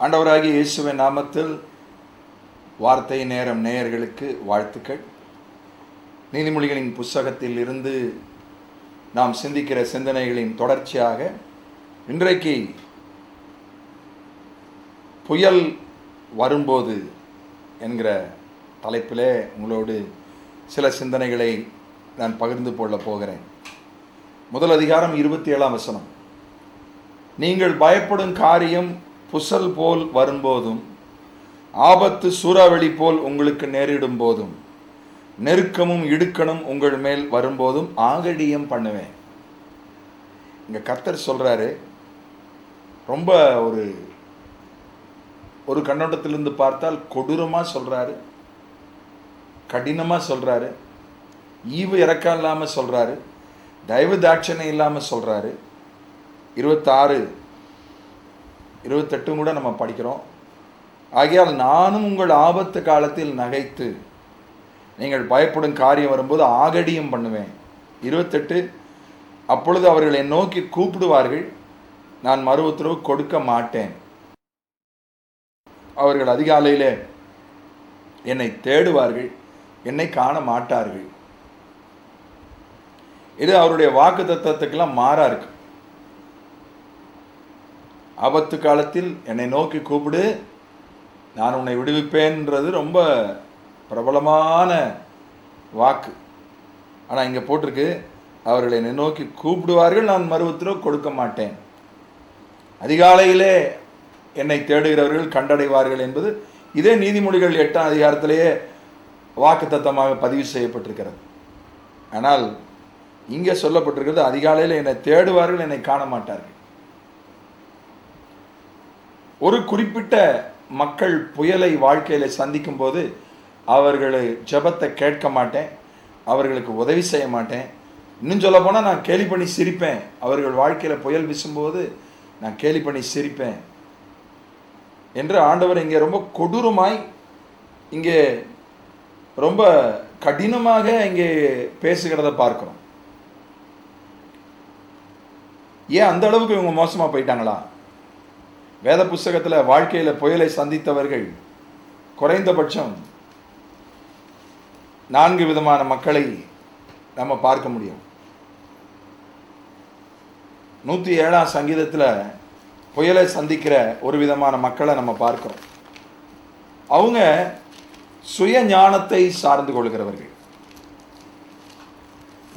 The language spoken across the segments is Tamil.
ஆண்டவராகிய இயேசுவின் நாமத்தில் வார்த்தை நேரம் நேயர்களுக்கு வாழ்த்துக்கள். நீதிமொழிகளின் புஸ்தகத்தில் இருந்து நாம் சிந்திக்கிற சிந்தனைகளின் தொடர்ச்சியாக இன்றைக்கு புயல் வரும்போது என்கிற தலைப்பிலே உங்களோடு சில சிந்தனைகளை நான் பகிர்ந்து கொள்ள போகிறேன். முதல் அதிகாரம் 27ஆம் வசனம். நீங்கள் பயப்படும் காரியம் புசல் போல் வரும்போதும், ஆபத்து சூறாவளி போல் உங்களுக்கு நேரிடும் போதும், நெருக்கமும் இடுக்கணும் உங்கள் மேல் வரும்போதும் ஆகடியம் பண்ணுவேன். இங்க கர்த்தர் சொல்றாரு, ரொம்ப ஒரு கண்ணோட்டத்திலிருந்து பார்த்தால் கொடூரமா சொல்றாரு, கடினமா சொல்றாரு, ஈவு இறக்கம் இல்லாம சொல்றாரு, தயவு தாட்சணை இல்லாம சொல்றாரு. 26, 28 கூட நம்ம படிக்கிறோம். ஆகையால் நானும் உங்கள் ஆபத்து காலத்தில் நகைத்து நீங்கள் பயப்படும் காரியம் வரும்போது ஆகடியம் பண்ணுவேன். 28, அப்பொழுது அவர்கள் என்னை நோக்கி கூப்பிடுவார்கள், நான் மறு உத்தரவு கொடுக்க மாட்டேன். அவர்கள் அதிகாலையிலே என்னை தேடுவார்கள், என்னை காண மாட்டார்கள். இது அவருடைய வாக்கு தத்தத்துக்கெல்லாம் மாறா இருக்கு. ஆபத்து காலத்தில் என்னை நோக்கி கூப்பிடு, நான் உன்னை விடுவிப்பேன்றது ரொம்ப பிரபலமான வாக்கு. ஆனால் இங்கே போட்டிருக்கு, அவர்கள் என்னை நோக்கி கூப்பிடுவார்கள், நான் மறு உத்தரவு கொடுக்க மாட்டேன். அதிகாலையிலே என்னை தேடுகிறவர்கள் கண்டடைவார்கள் என்பது இதே நீதிமொழிகள் 8ஆம் அதிகாரத்திலேயே வாக்கு தத்தமாக பதிவு செய்யப்பட்டிருக்கிறது. ஆனால் இங்கே சொல்லப்பட்டிருக்கிறது, அதிகாலையில் என்னை தேடுவார்கள், என்னை காண மாட்டார்கள். ஒரு குறிப்பிட்ட மக்கள் புயலை வாழ்க்கையில் சந்திக்கும் போது அவர்களை ஜெபத்தை கேட்க மாட்டேன், அவர்களுக்கு உதவி செய்ய மாட்டேன். இன்னும் சொல்ல போனால் நான் கேலி பண்ணி சிரிப்பேன். அவர்கள் வாழ்க்கையில் புயல் வீசும்போது நான் கேலி பண்ணி சிரிப்பேன் என்று ஆண்டவர் இங்கே ரொம்ப கொடூரமாய், இங்கே ரொம்ப கடினமாக இங்கே பேசுகிறத பார்க்கிறோம். ஏன் அந்த அளவுக்கு இவங்க மோசமாக போயிட்டாங்களா? வேத புஸ்தகத்தில் வாழ்க்கையில் புயலை சந்தித்தவர்கள் குறைந்தபட்சம் 4 விதமான மக்களை நம்ம பார்க்க முடியும். 107ஆம் சங்கீதத்தில் புயலை சந்திக்கிற ஒரு விதமான மக்களை நம்ம பார்க்கிறோம். அவங்க சுய ஞானத்தை சார்ந்து கொள்கிறவர்கள்.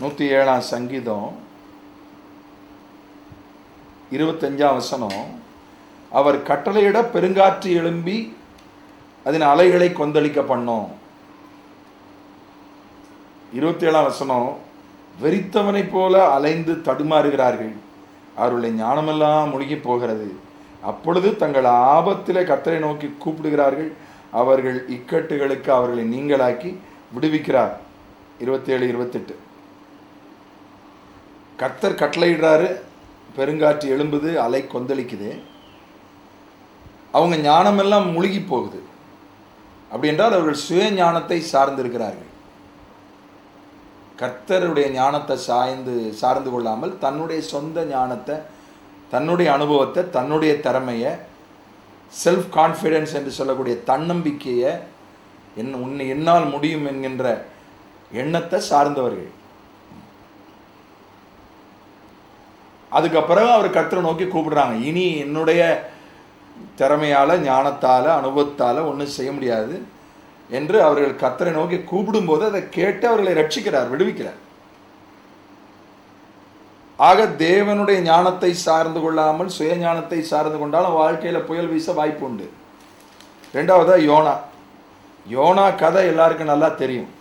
107ஆம் சங்கீதம் 25ஆம் வசனம், அவர் கட்டளையிட பெருங்காற்று எழும்பி அதன் அலைகளை கொந்தளிக்க பண்ணோம். 27ஆம் வசனம், வெறித்தவனை போல அலைந்து தடுமாறுகிறார்கள், அவருடைய ஞானமெல்லாம் முழுகி போகிறது. அப்பொழுது தங்கள் ஆபத்திலே கர்த்தரை நோக்கி கூப்பிடுகிறார்கள், அவர்கள் இக்கட்டுகளுக்கு அவர்களை நீங்களாக்கி விடுவிக்கிறார். 27, 28. கர்த்தர் கட்டளையிடுறாரு, பெருங்காற்று எழும்புது, அலை கொந்தளிக்குது, அவங்க ஞானமெல்லாம் முழுகி போகுது. அப்படி என்றால் அவர்கள் சுய ஞானத்தை சார்ந்திருக்கிறார்கள். கர்த்தருடைய ஞானத்தை சார்ந்து கொள்ளாமல் தன்னுடைய சொந்த ஞானத்தை, தன்னுடைய அனுபவத்தை, தன்னுடைய திறமையை, செல்ஃப் கான்ஃபிடென்ஸ் என்று சொல்லக்கூடிய தன்னம்பிக்கையை, உன்னை என்னால் முடியும் என்கின்ற எண்ணத்தை சார்ந்தவர்கள். அதுக்கப்புறம் அவர் கர்த்தரை நோக்கி கூப்பிடுறாங்க, இனி என்னுடைய திறமையால், ஞானத்தால், அனுபவத்தால் ஒன்றும் செய்ய முடியாது என்று அவர்கள் கர்த்தரை நோக்கி கூப்பிடும்போது அதை கேட்டு அவர்களை ரட்சிக்கிறார், விடுவிக்கிறார். ஆக தேவனுடைய ஞானத்தை சார்ந்து கொள்ளாமல் சுய ஞானத்தை சார்ந்து கொண்டாலும் வாழ்க்கையில் புயல் வீச வாய்ப்பு உண்டு. 2வதா யோனா கதை எல்லாருக்கும் நல்லா தெரியும்.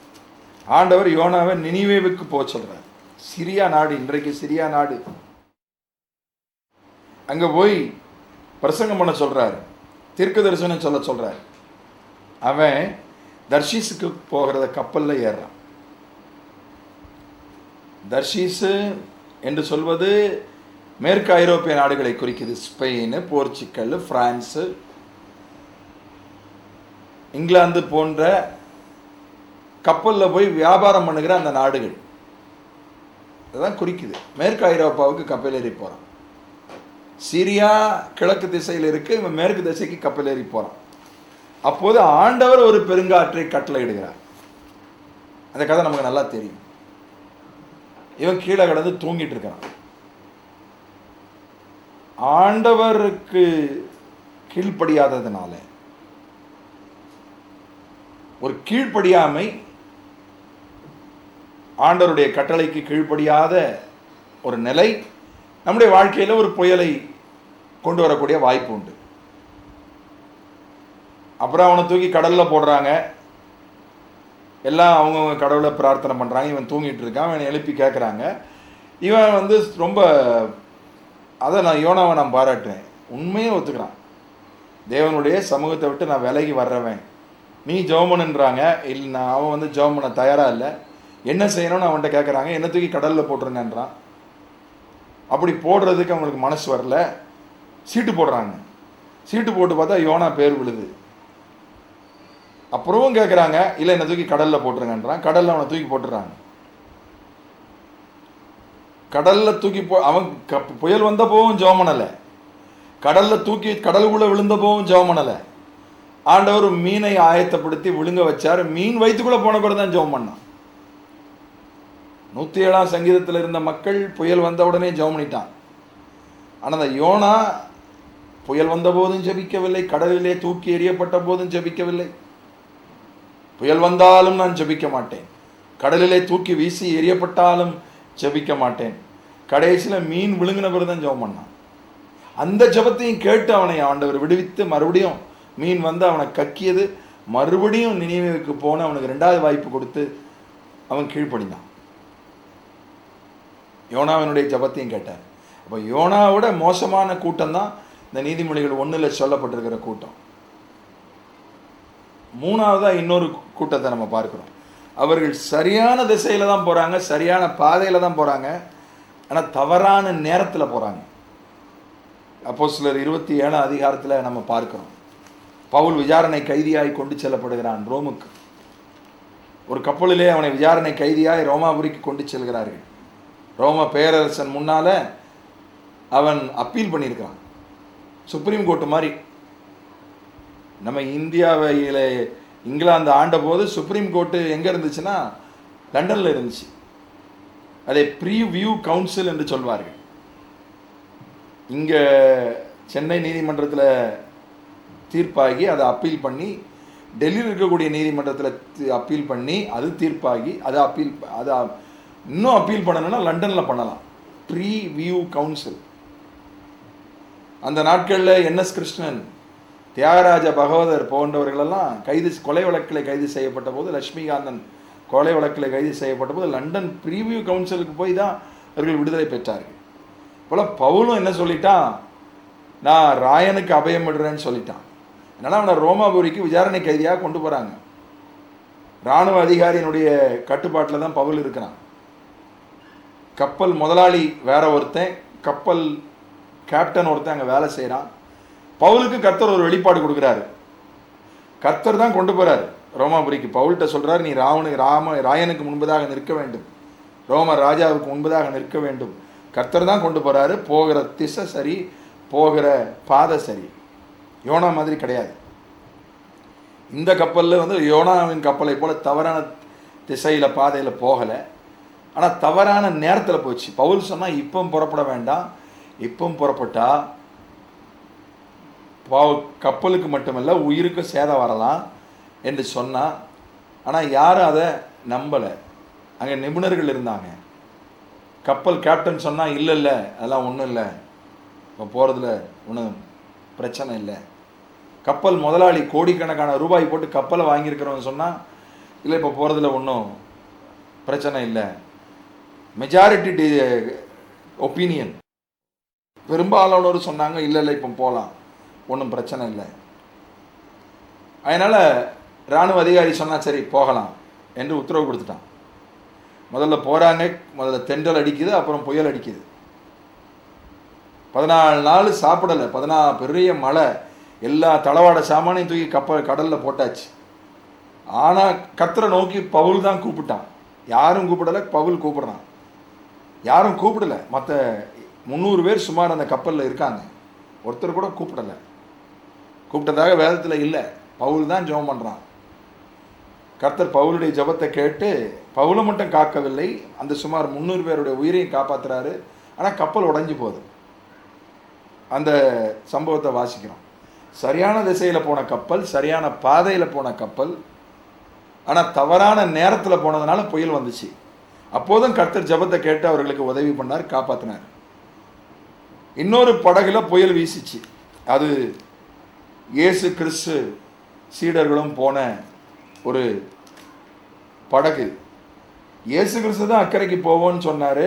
ஆண்டவர் யோனாவை நினிவேவுக்கு போக சொல்றார். சிரியா நாடு, இன்றைக்கு சிரியா நாடு. அங்கே போய் பிரசங்கம் பண்ண சொல்றாரு, தீர்க்க தரிசனம் சொல்ல சொல்றாரு. அவன் தர்ஷீஸுக்கு போகிறத கப்பலில் ஏறுறான். தர்ஷீஸு என்று சொல்வது மேற்கு ஐரோப்பிய நாடுகளை குறிக்குது. ஸ்பெயின், போர்ச்சுகல், பிரான்ஸு, இங்கிலாந்து போன்ற கப்பலில் போய் வியாபாரம் பண்ணுகிற அந்த நாடுகள். அதுதான் குறிக்குது. மேற்கு ஐரோப்பாவுக்கு கப்பல் ஏறி போகிறான். சிரியா கிழக்கு திசையில் இருக்கு, இவன் மேற்கு திசைக்கு கப்பல் ஏறி போறான். அப்போது ஆண்டவர் ஒரு பெருங்காற்றை கட்டளையிடுகிறார். அந்த கதை நமக்கு நல்லா தெரியும். இவன் கீழே கிடந்து தூங்கிட்டு இருக்கான். ஆண்டவருக்கு கீழ்ப்படியாததுனால, ஒரு கீழ்ப்படியாமை, ஆண்டவருடைய கட்டளைக்கு கீழ்ப்படியாத ஒரு நிலை நம்முடைய வாழ்க்கையில் ஒரு புயலை கொண்டு வரக்கூடிய வாய்ப்பு உண்டு. அப்புறம் அவனை தூக்கி கடலில் போடுறாங்க. எல்லாம் அவங்கவுங்க கடவுளை பிரார்த்தனை பண்ணுறாங்க. இவன் தூங்கிட்டு இருக்கான். அவனை எழுப்பி கேட்குறாங்க. இவன் ரொம்ப அதை யோனாவை நான் பாராட்டுறேன். உண்மையே ஒத்துக்கிறான். தேவனுடைய சமூகத்தை விட்டு நான் விலகி வர்றவன், நீ ஜெபம்ன்றாங்க. இல்லை, அவன் ஜெபம் பண்ண தயாராக இல்லை. என்ன செய்யணும்னு அவன்கிட்ட கேட்குறாங்க. என்ன தூக்கி கடலில் போட்டுருங்கன்றான். அப்படி போடுறதுக்கு அவங்களுக்கு மனசு வரல. சீட்டு போடுறாங்க. சீட்டு போட்டு பார்த்தா யோனா பேர் விழுது. அப்புறமும் கேட்குறாங்க. இல்லை, என்ன தூக்கி கடலில் போட்டுருங்கன்றான். கடலில் அவனை தூக்கி போட்டுறாங்க. கடலில் தூக்கி அவன் புயல் வந்த போவும் ஜெபம் பண்ணலை. கடலில் தூக்கி கடலுக்குள்ளே விழுந்த போவும் ஜெபம் பண்ணலை. ஆண்டவர் மீனை ஆயத்தப்படுத்தி விழுங்க வச்சார். மீன் வயிற்றுக்குள்ளே போன பிறகு தான் ஜெபம் பண்ணான். 107ஆம் சங்கீதத்தில் இருந்த மக்கள் புயல் வந்த உடனே ஜெபம் பண்ணிட்டான். ஆனால் அந்த யோனா புயல் வந்த போதும் ஜெபிக்கவில்லை, கடலிலே தூக்கி எறியப்பட்ட போதும் ஜெபிக்கவில்லை. புயல் வந்தாலும் நான் ஜெபிக்க மாட்டேன், கடலிலே தூக்கி வீசி எறியப்பட்டாலும் ஜெபிக்க மாட்டேன். கடைசியில் மீன் விழுங்கின பிறகு தான் ஜெபம் பண்ணான். அந்த ஜெபத்தையும் கேட்டு அவனை ஆண்டவர் விடுவித்து, மறுபடியும் மீன் வந்து அவனை கக்கியது. மறுபடியும் நினிவேவுக்கு போன அவனுக்கு 2வது வாய்ப்பு கொடுத்து அவன் கீழ்ப்படினான். யோனாவினுடைய ஜபத்தையும் கேட்டார். அப்போ யோனாவோட மோசமான கூட்டம் தான் இந்த நீதிமொழிகள் 1 சொல்லப்பட்டிருக்கிற கூட்டம். 3வதாக இன்னொரு கூட்டத்தை நம்ம பார்க்கிறோம். அவர்கள் சரியான திசையில் தான் போகிறாங்க, சரியான பாதையில் தான் போகிறாங்க, ஆனால் தவறான நேரத்தில் போகிறாங்க. அப்போஸ்தலர் 27ஆம் அதிகாரத்தில் நம்ம பார்க்கிறோம். பவுல் விசாரணை கைதியாய் கொண்டு செல்லப்படுகிறான் ரோமுக்கு. ஒரு கப்பலிலே அவனை விசாரணை கைதியாய் ரோமாபுரிக்கு கொண்டு செல்கிறார்கள். ரோம பேரரசன் முன்னால அவன் அப்பீல் பண்ணியிருக்கான். சுப்ரீம் கோர்ட்டு மாதிரி. நம்ம இந்தியாவையில் இங்கிலாந்து ஆண்ட போது சுப்ரீம் கோர்ட்டு எங்கே இருந்துச்சுன்னா லண்டனில் இருந்துச்சு. அதை ப்ரீவியூ கவுன்சில் என்று சொல்வார்கள். இங்கே சென்னை நீதிமன்றத்தில் தீர்ப்பாகி அதை அப்பீல் பண்ணி, டெல்லியில் இருக்கக்கூடிய நீதிமன்றத்தில் அப்பீல் பண்ணி அது தீர்ப்பாகி அதை இன்னும் அப்பீல் பண்ணணும்னா லண்டனில் பண்ணலாம். Preview council. அந்த நாட்களில் NS கிருஷ்ணன், தியாகராஜ பகவதர் போன்றவர்களெல்லாம் கொலை வழக்கில் கைது செய்யப்பட்ட போது, லட்சுமிகாந்தன் கொலை வழக்கில் கைது செய்யப்பட்ட போது லண்டன் ப்ரீவியூ கவுன்சிலுக்கு போய் தான் அவர்கள் விடுதலை பெற்றார்கள். போல் பவுலும் என்ன சொல்லிட்டான், நான் ராயனுக்கு அபயம் விடுறேன்னு சொல்லிட்டான். அதனால் அவனை ரோமாபுரிக்கு விசாரணை கைதியாக கொண்டு போகிறாங்க. இராணுவ அதிகாரியினுடைய கட்டுப்பாட்டில் தான் பவுல் இருக்கிறான். கப்பல் முதலாளி வேற ஒருத்தன், கப்பல் கேப்டன் ஒருத்தன் அங்கே வேலை செய்கிறான். பவுலுக்கு கர்த்தர் ஒரு வெளிப்பாடு கொடுக்குறாரு. கர்த்தர் தான் கொண்டு போகிறார் ரோமாபுரிக்கு. பவுல்கிட்ட சொல்கிறார், நீ ராயனுக்கு முன்பதாக நிற்க வேண்டும், ரோம ராஜாவுக்கு முன்பதாக நிற்க வேண்டும். கர்த்தர் தான் கொண்டு போகிறாரு. போகிற திசை சரி, போகிற பாதை சரி. யோனா மாதிரி கிடையாது. இந்த கப்பலில் யோனாவின் கப்பலை போல தவறான திசையில் பாதையில் போகலை, ஆனால் தவறான நேரத்தில் போச்சு. பவுல் சொன்னால் இப்போ புறப்பட வேண்டாம், இப்போ புறப்பட்டா கப்பலுக்கு மட்டுமல்ல உயிருக்கு சேதம் வரலாம் என்று சொன்னால். ஆனால் யாரும் அதை நம்பலை. அங்கே நிபுணர்கள் இருந்தாங்க. கப்பல் கேப்டன் சொன்னால் இல்லை அதெல்லாம் ஒன்றும் இல்லை, இப்போ போகிறதுல ஒன்றும் பிரச்சனை இல்லை. கப்பல் முதலாளி கோடிக்கணக்கான ரூபாய் போட்டு கப்பலை வாங்கியிருக்கிறவங்க சொன்னால் இல்லை, இப்போ போகிறதுல ஒன்றும் பிரச்சனை இல்லை. மெஜாரிட்டி ஒப்பீனியன், பெரும்பாலானோர் சொன்னாங்க இல்லை இப்போ போகலாம், ஒன்றும் பிரச்சனை இல்லை. அதனால் இராணுவ அதிகாரி சொன்னால் சரி போகலாம் என்று உத்தரவு கொடுத்துட்டான். முதல்ல போகிறாங்க. முதல்ல தென்றல் அடிக்குது, அப்புறம் புயல் அடிக்குது. 14 நாள் சாப்பிடலை. 14 பெரிய மழை. எல்லா தளவாட சாமானையும் தூக்கி கடலில் போட்டாச்சு. ஆனால் கர்த்தரை நோக்கி பவுல் தான் கூப்பிட்டான். யாரும் கூப்பிடலை, பவுல் கூப்பிடுறான். யாரும் கூப்பிடலை. மற்ற 300 பேர் சுமார் அந்த கப்பலில் இருக்காங்க. ஒருத்தர் கூட கூப்பிடலை. கூப்பிட்டதாக வேதத்தில் இல்லை. பவுல் தான் ஜெபம் பண்ணுறான். கர்த்தர் பவுலுடைய ஜெபத்தை கேட்டு பவுலை மட்டும் காக்கவில்லை, அந்த சுமார் 300 பேருடைய உயிரையும் காப்பாற்றுறாரு. ஆனால் கப்பல் உடைஞ்சு போகுது. அந்த சம்பவத்தை வாசிக்கிறோம். சரியான திசையில் போன கப்பல், சரியான பாதையில் போன கப்பல், ஆனால் தவறான நேரத்தில் போனதுனால புயல் வந்துச்சு. அப்போதும் கர்த்தர் ஜெபத்தை கேட்டு அவர்களுக்கு உதவி பண்ணார், காப்பாற்றினார். இன்னொரு படகுல புயல் வீசிச்சு. அது இயேசு கிறிஸ்து சீடர்களும் போன ஒரு படகு. இயேசு கிறிஸ்து தான் அக்கறைக்கு போவோன்னு சொன்னார்.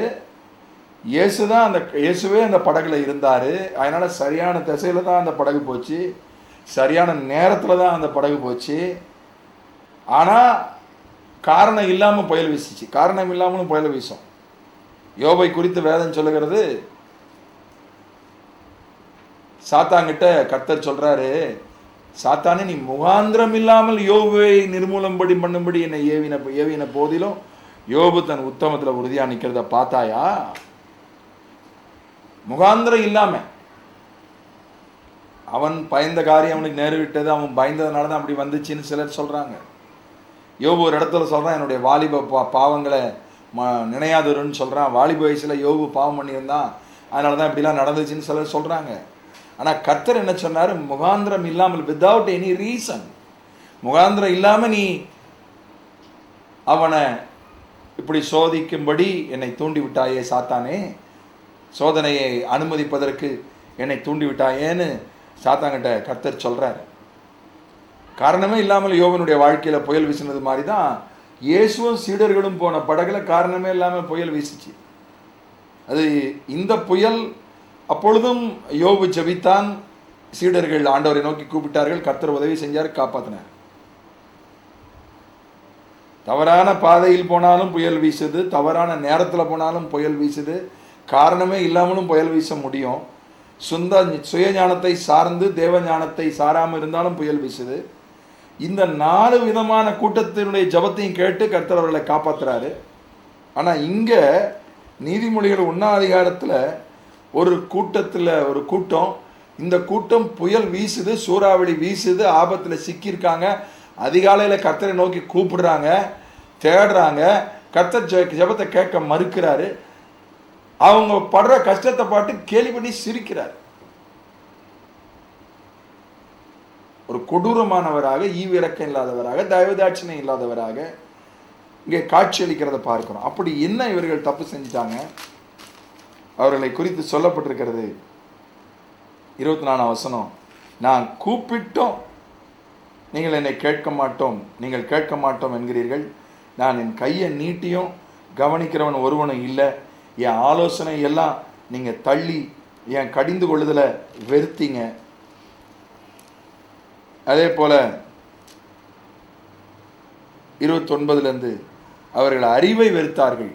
இயேசுவே அந்த படகுல இருந்தார். அதனால் சரியான திசையில் தான் அந்த படகு போச்சு, சரியான நேரத்தில் தான் அந்த படகு போச்சு. ஆனால் காரணம் இல்லாமல் புயல் வீசிச்சு. காரணம் இல்லாமலும் புயல் வீசும். யோபை குறித்து வேதம் சொல்லுகிறது, சாத்தான்கிட்ட கர்த்தர் சொல்றாரு, சாத்தானே நீ முகாந்திரம் இல்லாமல் யோபுவை நிர்மூலம்படி பண்ணும்படி என்னை ஏவின போதிலும் யோபு தன் உத்தமத்தில் உறுதியாக நிற்கிறத பார்த்தாயா? முகாந்திரம் இல்லாம அவன் பயந்த காரியம் அவனுக்கு நேரிட்டது, அவன் பயந்ததுனால தான் அப்படி வந்துச்சுன்னு சிலர் சொல்றாங்க. யோபு ஒரு இடத்துல சொல்றான், என்னுடைய வாலிப பாவங்களை நினையாதருன்னு சொல்றான். வாலிப வயசுல யோபு பாவம் பண்ணியிருந்தான், அதனால தான் இப்படிலாம் நடந்துச்சுன்னு சிலர் சொல்றாங்க. ஆனால் கர்த்தர் என்ன சொன்னார்? முகாந்திரம் இல்லாமல், வித்தவுட் எனி ரீசன், முகாந்திரம் இல்லாமல் நீ அவனை இப்படி சோதிக்கும்படி என்னை தூண்டி விட்டாயே சாத்தானே, சோதனையை அனுமதிப்பதற்கு என்னை தூண்டி விட்டாயேன்னு சாத்தான்கிட்ட கர்த்தர் சொல்கிறார். காரணமே இல்லாமல் யோவனுடைய வாழ்க்கையில் புயல் வீசினது மாதிரி தான் இயேசுவும் சீடர்களும் போன படகுல காரணமே இல்லாமல் புயல் வீசிச்சு. அது இந்த புயல். அப்பொழுதும் யோபு ஜெபித்தான், சீடர்கள் ஆண்டவரை நோக்கி கூப்பிட்டார்கள், கர்த்தர் உதவி செஞ்சார், காப்பாற்றினார். தவறான பாதையில் போனாலும் புயல் வீசுது, தவறான நேரத்தில் போனாலும் புயல் வீசுது, காரணமே இல்லாமலும் புயல் வீச முடியும். சுய ஞானத்தை சார்ந்து தேவ ஞானத்தை சாராமல் இருந்தாலும் புயல் வீசுது. இந்த 4 விதமான கூட்டத்தினுடைய ஜபத்தையும் கேட்டு கர்த்தர் அவர்களை காப்பாற்றுறாரு. ஆனால் இங்கே நீதிமொழிகள் 1ஆம் அதிகாரத்தில் ஒரு கூட்டம், இந்த கூட்டம் புயல் வீசுது, சூறாவளி வீசுது, ஆபத்தில் சிக்கியிருக்காங்க, அதிகாலையில் கர்த்தரை நோக்கி கூப்பிடுறாங்க, தேடுறாங்க. கர்த்தர் ஜெபத்தை கேட்க மறுக்கிறாரு. அவங்க படுற கஷ்டத்தை பாட்டு கேலி பண்ணி சிரிக்கிறார். ஒரு கொடூரமானவராக, ஈவிரக்கம் இல்லாதவராக, தயவுதாட்சியம் இல்லாதவராக இங்கே காட்சி அளிக்கிறத பார்க்கிறோம். அப்படி என்ன இவர்கள் தப்பு செஞ்சிட்டாங்க? அவர்களை குறித்து சொல்லப்பட்டிருக்கிறது 24ஆம் வசனம், நான் கூப்பிட்டோம் நீங்கள் என்னை நீங்கள் கேட்க மாட்டோம் என்கிறீர்கள், நான் என் கையை நீட்டியும் கவனிக்கிறவன் ஒருவனும் இல்லை, என் ஆலோசனை எல்லாம் நீங்கள் தள்ளி என் கடிந்து கொள்ளுதலை வெறுத்தீங்க. அதே போல 29 அவர்கள் அறிவை வெறுத்தார்கள்,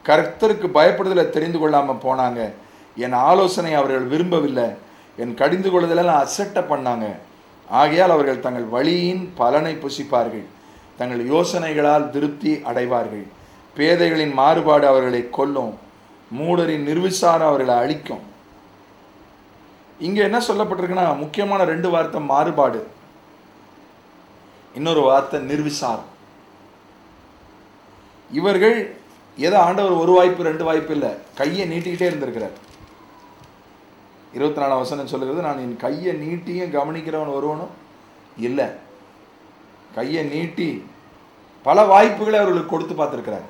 கர்த்தருக்கு பயப்படுதலை தெரிந்து கொள்ளாமல் போனாங்க, என் ஆலோசனை அவர்கள் விரும்பவில்லை, என் கடிந்து கொள்ளுதலெல்லாம் அசட்டை பண்ணாங்க. ஆகையால் அவர்கள் தங்கள் வழியின் பலனை புசிப்பார்கள், தங்கள் யோசனைகளால் திருப்தி அடைவார்கள். பேதைகளின் மாறுபாடு அவர்களை கொல்லும், மூடரின் நிர்விசாரம் அவர்களை அழிக்கும். இங்கே என்ன சொல்லப்பட்டிருக்குன்னா, முக்கியமான 2 வார்த்தை மாறுபாடு, இன்னொரு வார்த்தை நிர்விசாரம். இவர்கள் ஏதோ ஆண்டவர் ஒரு வாய்ப்பு 2 வாய்ப்பு இல்லை, கையை நீட்டிக்கிட்டே இருந்திருக்கிறார். 24ஆம் வசனம் சொல்லுகிறது, நான் என் கையை நீட்டியும் கவனிக்கிறவன் ஒருவனும் இல்லை. கையை நீட்டி பல வாய்ப்புகளை அவர்களுக்கு கொடுத்து பார்த்துருக்கிறார்.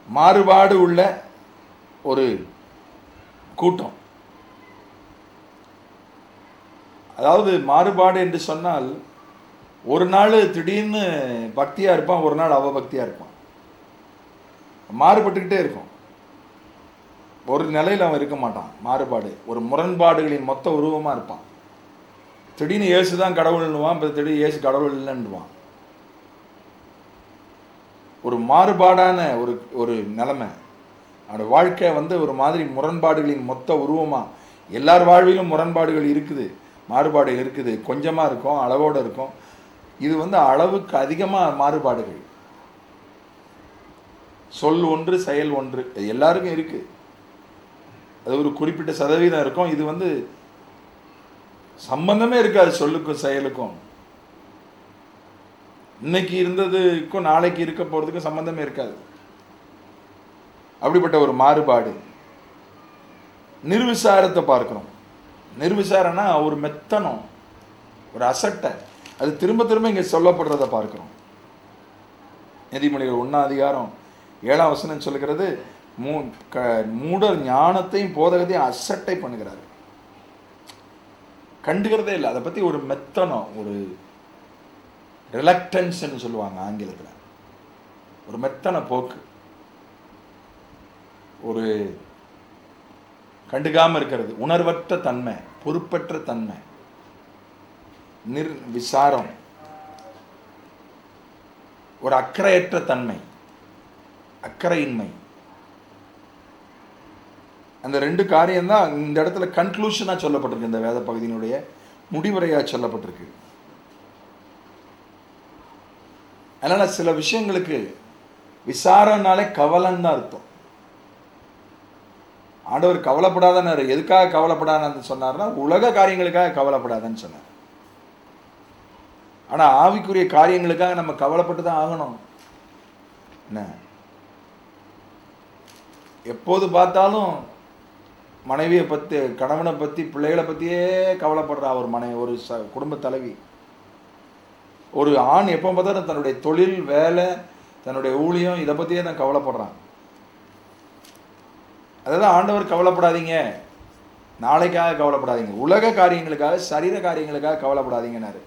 மாறுபாடு உள்ள ஒரு கூட்டம். அதாவது மாறுபாடு என்று சொன்னால், ஒரு நாள் திடீர்னு பக்தியாக இருப்பான், ஒரு நாள் அவபக்தியாக இருப்பான், மாறுபட்டுக்கிட்டே இருக்கும். ஒரு நிலையில் அவன் இருக்க மாட்டான். மாறுபாடு, ஒரு முரண்பாடுகளின் மொத்த உருவமாக இருப்பான். திடீர்னு இயேசு தான் கடவுள்னுவான், இப்போ திடீர்னு இயேசு கடவுள் இல்லைன்னுவான். ஒரு மாறுபாடான ஒரு நிலைமை. அவனோட வாழ்க்கை ஒரு மாதிரி முரண்பாடுகளின் மொத்த உருவமாக. எல்லார் வாழ்விலும் முரண்பாடுகள் இருக்குது, மாறுபாடுகள் இருக்குது. கொஞ்சமாக இருக்கும், அளவோடு இருக்கும். இது அளவுக்கு அதிகமாக மாறுபாடுகள். சொல் ஒன்று செயல் ஒன்று, எல்லாருக்கும் இருக்குது. அது ஒரு குறிப்பிட்ட சதவீதம் இருக்கும். இது சம்பந்தமே இருக்காது சொல்லுக்கும் செயலுக்கும். இன்னைக்கு இருந்ததுக்கும் நாளைக்கு இருக்க போறதுக்கும் சம்பந்தமே இருக்காது. அப்படிப்பட்ட ஒரு மாறுபாடு. நிர்விசாரத்தை பார்க்கிறோம். நிர்விசாரம்னா ஒரு மெத்தனம், ஒரு அசட்டை, அது திரும்ப திரும்ப இங்கே சொல்லப்படுறத பார்க்கிறோம். நீதிமொழிகள் 1:7 சொல்லுகிறது, மூடர் ஞானத்தையும் போதகத்தையும் அசட்டை பண்ணுகிறாரு. கண்டுகிறதே இல்லை. அதை பற்றி ஒரு மெத்தனம், ஒரு ரிலக்டன்ஸ்ன்னு சொல்லுவாங்க ஆங்கிலத்தில். ஒரு மெத்தன போக்கு, ஒரு கண்டுக்காமல் இருக்கிறது, உணர்வற்ற தன்மை, பொறுப்பற்ற தன்மை, விசாரம், ஒரு அக்கறையற்ற தன்மை, அக்கறையின்மை. அந்த 2 காரியம்தான் இந்த இடத்துல கன்க்ளூஷனாக சொல்லப்பட்டிருக்கு. இந்த வேத பகுதியினுடைய முடிவுரையாக சொல்லப்பட்டிருக்கு. அதனால் சில விஷயங்களுக்கு விசாரணைனாலே கவலைன்னு தான் அர்த்தம். ஆண்டவர் கவலைப்படாதன்னு எதுக்காக கவலைப்படாதன்னு சொன்னார்னா, உலக காரியங்களுக்காக கவலைப்படாதன்னு சொன்னார். ஆனால் ஆவிக்குரிய காரியங்களுக்காக நம்ம கவலைப்பட்டு தான் ஆகணும். என்ன, எப்போது பார்த்தாலும் மனைவியை பற்றி, கணவனை பற்றி, பிள்ளைகளை பற்றியே கவலைப்படுறா ஒரு குடும்ப தலைவி. ஒரு ஆண் எப்போ பார்த்தாலும் தன்னுடைய தொழில், வேலை, தன்னுடைய ஊழியம், இதை பற்றியே தான் கவலைப்படுறான். அதான் ஆண்டவர் கவலைப்படாதீங்க, நாளைக்காக கவலைப்படாதீங்க, உலக காரியங்களுக்காக, சரீர காரியங்களுக்காக கவலைப்படாதீங்கன்னாரு.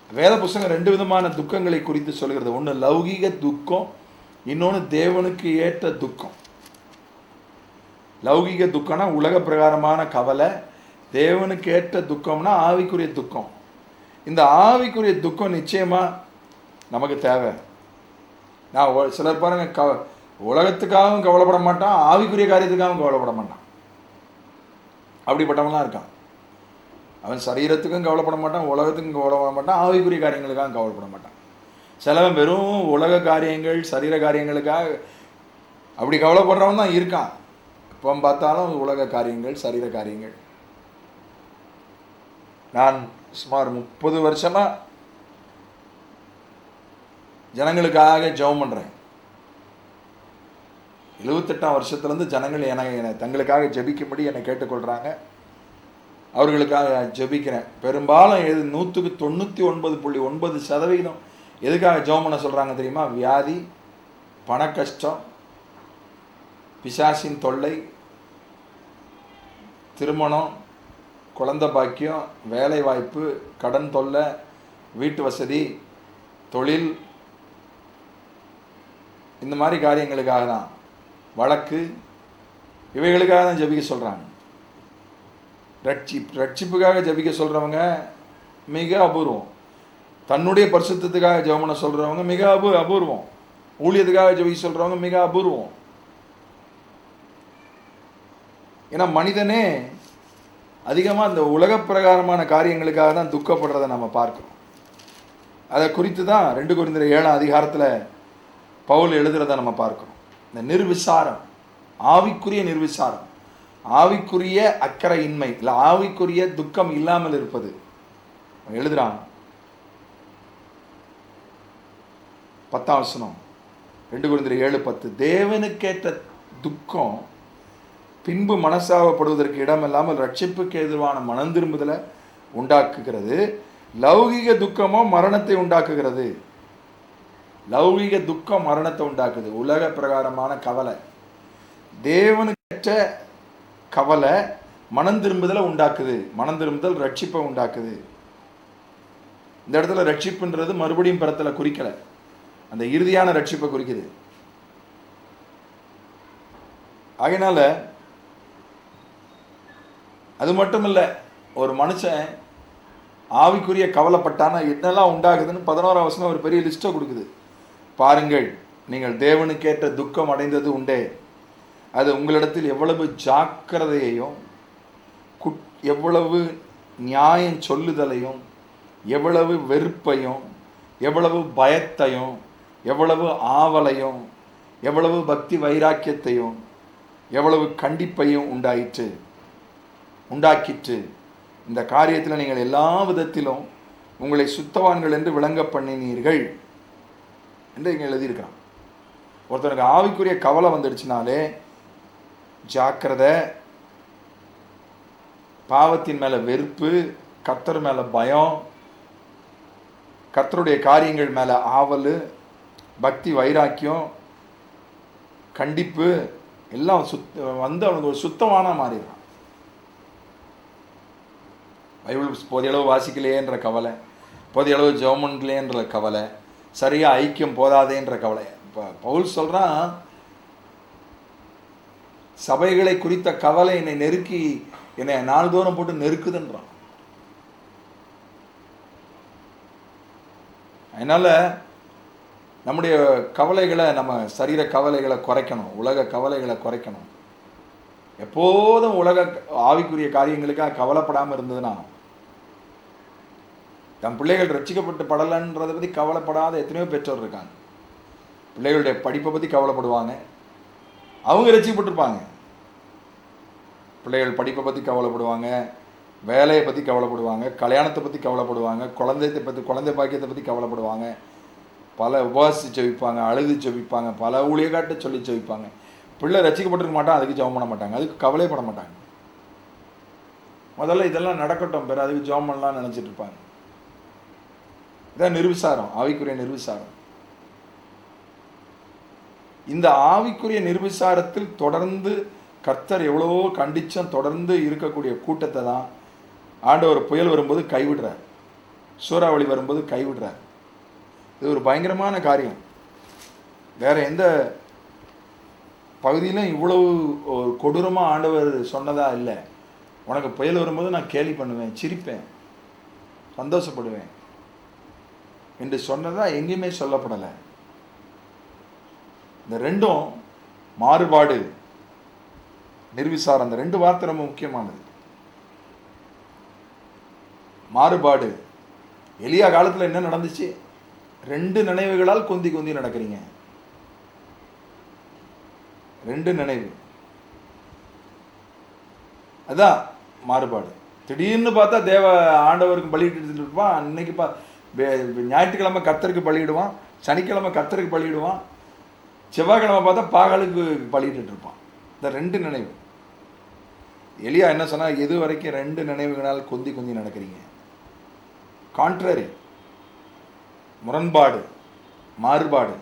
வேத புஸ்தகம் 2 விதமான துக்கங்களை குறித்து சொல்கிறது. ஒன்று லௌகீக துக்கம், இன்னொன்று தேவனுக்கு ஏற்ற துக்கம். லௌகீக துக்கம்னா உலக பிரகாரமான கவலை, தேவனுக்கு ஏற்ற துக்கம்னா ஆவிக்குரிய துக்கம். இந்த ஆவிக்குரிய துக்கம் நிச்சயமா நமக்கு தேவை. நான் சிலர் பாருங்க, உலகத்துக்காகவும் கவலைப்பட மாட்டான், ஆவிக்குரிய காரியத்துக்காகவும் கவலைப்பட மாட்டான். அப்படிப்பட்டவங்களாம் இருக்கான். அவன் சரீரத்துக்கும் கவலைப்பட மாட்டான், உலகத்துக்கும் கவலைப்பட மாட்டான், ஆவிக்குரிய காரியங்களுக்காக கவலைப்பட மாட்டான். சிலவன் வெறும் உலக காரியங்கள், சரீர காரியங்களுக்காக அப்படி கவலைப்படுறவன் தான் இருக்கான். இப்போ பார்த்தாலும் உலக காரியங்கள், சரீர காரியங்கள். நான் சுமார் 30 வருஷமா ஜனங்களுக்காக ஜெபம் பண்ணுறேன். 78ஆம் வருஷத்துலேருந்து ஜனங்கள் என்னை தங்களுக்காக ஜெபிக்கும்படி என்னை கேட்டுக்கொள்கிறாங்க. அவர்களுக்காக ஜெபிக்கிறேன். பெரும்பாலும் 99.9% எதுக்காக ஜெபம் பண்ண சொல்கிறாங்க தெரியுமா? வியாதி, பண கஷ்டம், பிசாசின் தொல்லை, திருமணம், குழந்தை பாக்கியம், வேலை வாய்ப்பு, கடன் தொல்லை, வீட்டு வசதி, தொழில், இந்த மாதிரி காரியங்களுக்காக தான், வழக்கு, இவைகளுக்காக தான் ஜெபிக்க சொல்கிறாங்க. ரட்சிப்புக்காக ஜெபிக்க சொல்கிறவங்க மிக அபூர்வம். தன்னுடைய பரிசுத்தத்துக்காக ஜெபம் பண்ண சொல்கிறவங்க மிக அபூர்வம். ஊழியத்துக்காக ஜெபிக்க சொல்கிறவங்க மிக அபூர்வம். ஏன்னா மனிதனே அதிகமாக இந்த உலக பிரகாரமான காரியங்களுக்காக தான் துக்கப்படுறதை நம்ம பார்க்கிறோம். அதை குறித்து தான் 2 கொரிந்தியர் 7 பவுல் எழுதுறதை நம்ம பார்க்கிறோம். இந்த நிர்விசாரம், ஆவிக்குரிய நிர்விசாரம், ஆவிக்குரிய அக்கறையின்மை, இல்லை ஆவிக்குரிய துக்கம் இல்லாமல் இருப்பது. எழுதுறான் 10 2 கொரிந்தியர் 7:10, தேவனுக்கேற்ற துக்கம் பின்பு மனசாவப்படுவதற்கு இடமில்லாமல் ரட்சிப்புக்கு எதிரான மனம் திரும்புதலை உண்டாக்குகிறது. லௌகிக துக்கமோ மரணத்தை உண்டாக்குகிறது. லௌகிக துக்கம் மரணத்தை உண்டாக்குது, உலக பிரகாரமான கவலை. தேவனுக்கேற்ற கவலை மனம் திரும்புதலை உண்டாக்குது. மனம் திரும்புதல் ரட்சிப்பை உண்டாக்குது. இந்த இடத்துல ரட்சிப்புன்றது மறுபடியும் பிறத்தலை குறிக்கலை, அந்த இறுதியான ரட்சிப்பை குறிக்குது. ஆகையினால அது மட்டும் இல்லை, ஒரு மனுஷன் ஆவிக்குரிய கவலைப்பட்டானா என்னெல்லாம் உண்டாகுதுன்னு 11ஆம் வசனம் ஒரு பெரிய லிஸ்ட்டை கொடுக்குது. பாருங்கள், நீங்கள் தேவனுக்கேற்ற துக்கம் அடைந்தது உண்டே, அது உங்களிடத்தில் எவ்வளவு ஜாக்கிரதையையும், எவ்வளவு நியாயம் சொல்லுதலையும், எவ்வளவு வெறுப்பையும், எவ்வளவு பயத்தையும், எவ்வளவு ஆவலையும், எவ்வளவு பக்தி வைராக்கியத்தையும் எவ்வளவு கண்டிப்பையும் உண்டாக்கிற்று. இந்த காரியத்தில் நீங்கள் எல்லா விதத்திலும் உங்களை சுத்தவான்கள் என்று விளங்க பண்ணினீர்கள் என்று இங்கே எழுதியிருக்கிறான். ஒருத்தனுக்கு ஆவிக்குரிய கவலை வந்துடுச்சுனாலே ஜாக்கிரதை. பாவத்தின் மேலே வெறுப்பு, கர்த்தர் மேலே பயம், கர்த்தருடைய காரியங்கள் மேலே ஆவல், பக்தி வைராக்கியம், கண்டிப்பு எல்லாம் வந்து அவனுக்கு ஒரு சுத்தமான மாறிடுறான். பைபிள் போதிய அளவு வாசிக்கலையேன்ற கவலை, போதிய அளவு ஜெபம் பண்ணலையேன்ற கவலை, சரியாக ஐக்கியம் போதாதேன்ற கவலை. இப்போ பவுல் சொல்கிறான், சபைகளை குறித்த கவலை என்னை நெருக்கி, என்னை நாள்தோறும் போட்டு நெருக்குதுன்றான். அதனால் நம்முடைய கவலைகளை, நம்ம சரீர கவலைகளை குறைக்கணும், உலக கவலைகளை குறைக்கணும். எப்போதும் உலக ஆவிக்குரிய காரியங்களுக்காக கவலைப்படாமல் இருந்ததுன்னா, தன் பிள்ளைகள் ரட்சிக்கப்பட்டு படலைன்றதை பற்றி கவலைப்படாத எத்தனையோ பெற்றோர் இருக்காங்க. பிள்ளைகளுடைய படிப்பை பற்றி கவலைப்படுவாங்க, அவங்க ரட்சிக்கப்பட்டிருப்பாங்க. பிள்ளைகள் படிப்பை பற்றி கவலைப்படுவாங்க, வேலையை பற்றி கவலைப்படுவாங்க, கல்யாணத்தை பற்றி கவலைப்படுவாங்க, குழந்தை பாக்கியத்தை பற்றி கவலைப்படுவாங்க, பல உபவாசி ஜெபிப்பாங்க, அழுது ஜெபிப்பாங்க, பல ஊழியக்காட்ட சொல்லி ஜெபிப்பாங்க. பிள்ளை ரசிக்கப்பட்டிருக்க மாட்டான், அதுக்கு ஜெபம் பண்ண மாட்டாங்க, அதுக்கு கவலைப்பட மாட்டாங்க. முதல்ல இதெல்லாம் நடக்கட்டும், பேர் அதுக்கு ஜெபம் பண்ணலாம் நினச்சிட்டு இருப்பாங்க. இதான் நிர்விசாரம், ஆவிக்குரிய நிர்விசாரம். இந்த ஆவிக்குரிய நிர்விசாரத்தில் தொடர்ந்து கர்த்தர் எவ்வளவோ கண்டிச்சும் தொடர்ந்து இருக்கக்கூடிய கூட்டத்தை தான் ஆண்டவர் புயல் வரும்போது கைவிடுறார், சூறாவளி வரும்போது கைவிடுறார். இது ஒரு பயங்கரமான காரியம். வேற எந்த பகுதியிலும் இவ்வளவு ஒரு கொடூரமாக ஆண்டவர் சொன்னதா இல்லை. உனக்கு புயல் வரும்போது நான் கேலி பண்ணுவேன், சிரிப்பேன், சந்தோஷப்படுவேன் என்று சொன்னதா எங்கேயுமே சொல்லப்படலை. இந்த ரெண்டும் மாறுபாடு, நிர்விசாரம், அந்த ரெண்டு வார்த்தை ரொம்ப முக்கியமானது. மாறுபாடு. எலியா காலத்தில் என்ன நடந்துச்சு? 2 நினைவுகளால் கொந்தி கொந்தி நடக்கிறீங்க. 2 நினைவு, அதான் மாறுபாடு. திடீர்னு பார்த்தா தேவ ஆண்டவருக்கு பலியிட்டு இருப்பான், இன்னைக்கு ஞாயிற்றுக்கிழமை கர்த்தருக்கு பலியிடுவான், சனிக்கிழமை கர்த்தருக்கு பலியிடுவான், செவ்வாய்க்கிழமை பார்த்தா பாகலுக்கு பலியிட்டு இருப்பான். இந்த 2 நினைவு. எலியா என்ன சொன்னா, எது வரைக்கும் 2 நினைவுகளால் கொந்தி கொந்தி நடக்கிறீங்க? கான்ட்ரரி, முரண்பாடு, மாறுபாடு.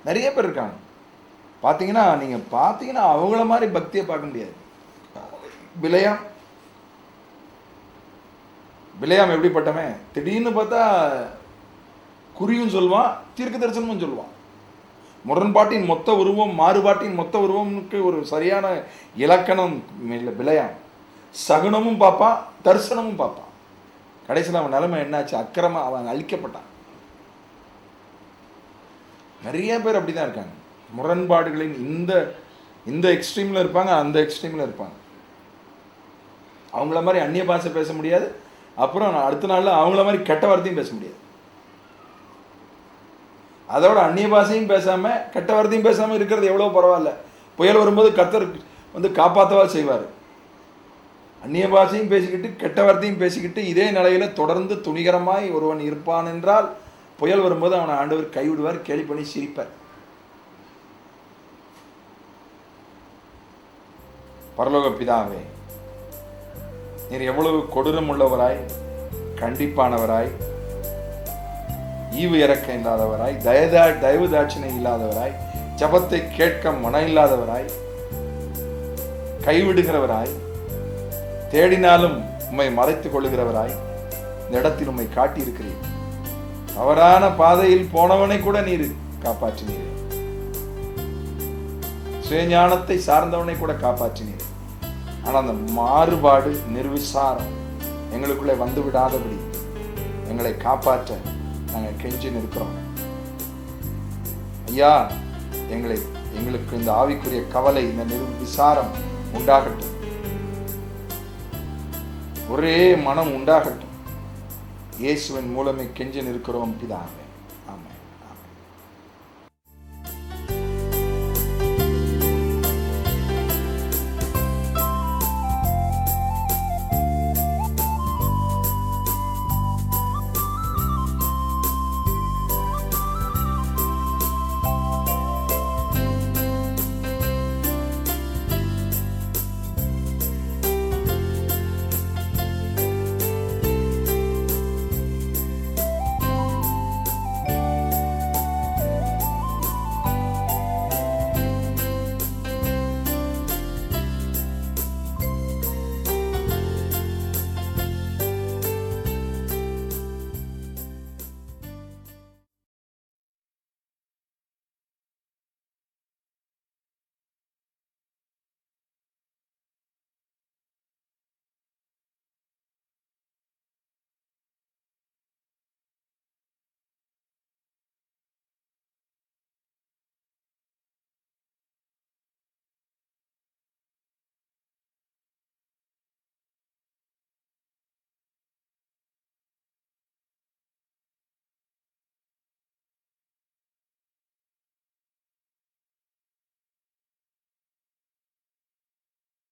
நிறைய பேர் இருக்காங்க. பார்த்தீங்கன்னா நீங்கள் பார்த்தீங்கன்னா அவங்கள மாதிரி பக்தியை பார்க்க முடியாது. பிலேயாம் எப்படிப்பட்டவன்? திடீர்னு பார்த்தா குறியும் சொல்வான், தீர்க்க தரிசனமும் சொல்லுவான். முரண்பாட்டின் மொத்த உருவம், மாறுபாட்டின் மொத்த உருவம்னுக்கு ஒரு சரியான இலக்கணம் இல்லை பிலேயாம். சகுனமும் பார்ப்பான், தரிசனமும் பார்ப்பான். கடைசியில் அவன் நிலைமை என்னாச்சு? அக்கிரம அவன் அழிக்கப்பட்டான். நிறைய பேர் அப்படி தான் இருக்காங்க. முரண்பாடுகளின் இந்த எக்ஸ்ட்ரீமில் இருப்பாங்க, அந்த எக்ஸ்ட்ரீமில் இருப்பாங்க. அவங்கள மாதிரி அந்நிய பாஷை பேச முடியாது, அப்புறம் அடுத்த நாளில் அவங்கள மாதிரி கெட்ட வார்த்தையும் பேச முடியாது. அதோட அந்நிய பாஷையும் பேசாமல் கெட்ட வார்த்தையும் பேசாமல் இருக்கிறது எவ்வளோ பரவாயில்ல. புயல் வரும்போது கர்த்தர் வந்து காப்பாற்றவா செய்வார். அந்நிய பாஷையும் பேசிக்கிட்டு கெட்ட வார்த்தையும் பேசிக்கிட்டு இதே நிலையில் தொடர்ந்து துணிகரமாய் ஒருவன் இருப்பான் என்றால் புயல் வரும்போது அவனை ஆண்டவர் கைவிடுவார், கேலி பண்ணி சிரிப்பார். பரலோக பிதாவே, நீர் எவ்வளவு கொடூரம் உள்ளவராய், கண்டிப்பானவராய், ஈவு இறக்கம் இல்லாதவராய், தயவு தாட்சிணை இல்லாதவராய், ஜபத்தை கேட்க மனம் இல்லாதவராய், கைவிடுகிறவராய், தேடினாலும் உம்மை மறைத்துக் கொள்ளுகிறவராய் இந்த இடத்தில் உம்மை காட்டியிருக்கிறீர். தவறான பாதையில் போனவனை கூட நீர் காப்பாற்றினீர். சுயஞானத்தை சார்ந்தவனை கூட காப்பாற்றினீர். ஆனால் அந்த மாறுபாடு, நிர்விசாரம் எங்களுக்குள்ளே வந்து விடாதபடி எங்களை காப்பாற்ற நாங்கள் கெஞ்சி நிற்கிறோம். ஐயா, எங்களுக்கு இந்த ஆவிக்குரிய கவலை, இந்த நிர்விசாரம் உண்டாகட்டும், ஒரே மனம் உண்டாகட்டும். இயேசுவின் மூலமே கெஞ்சி நிற்கிறோம் பிதாவே.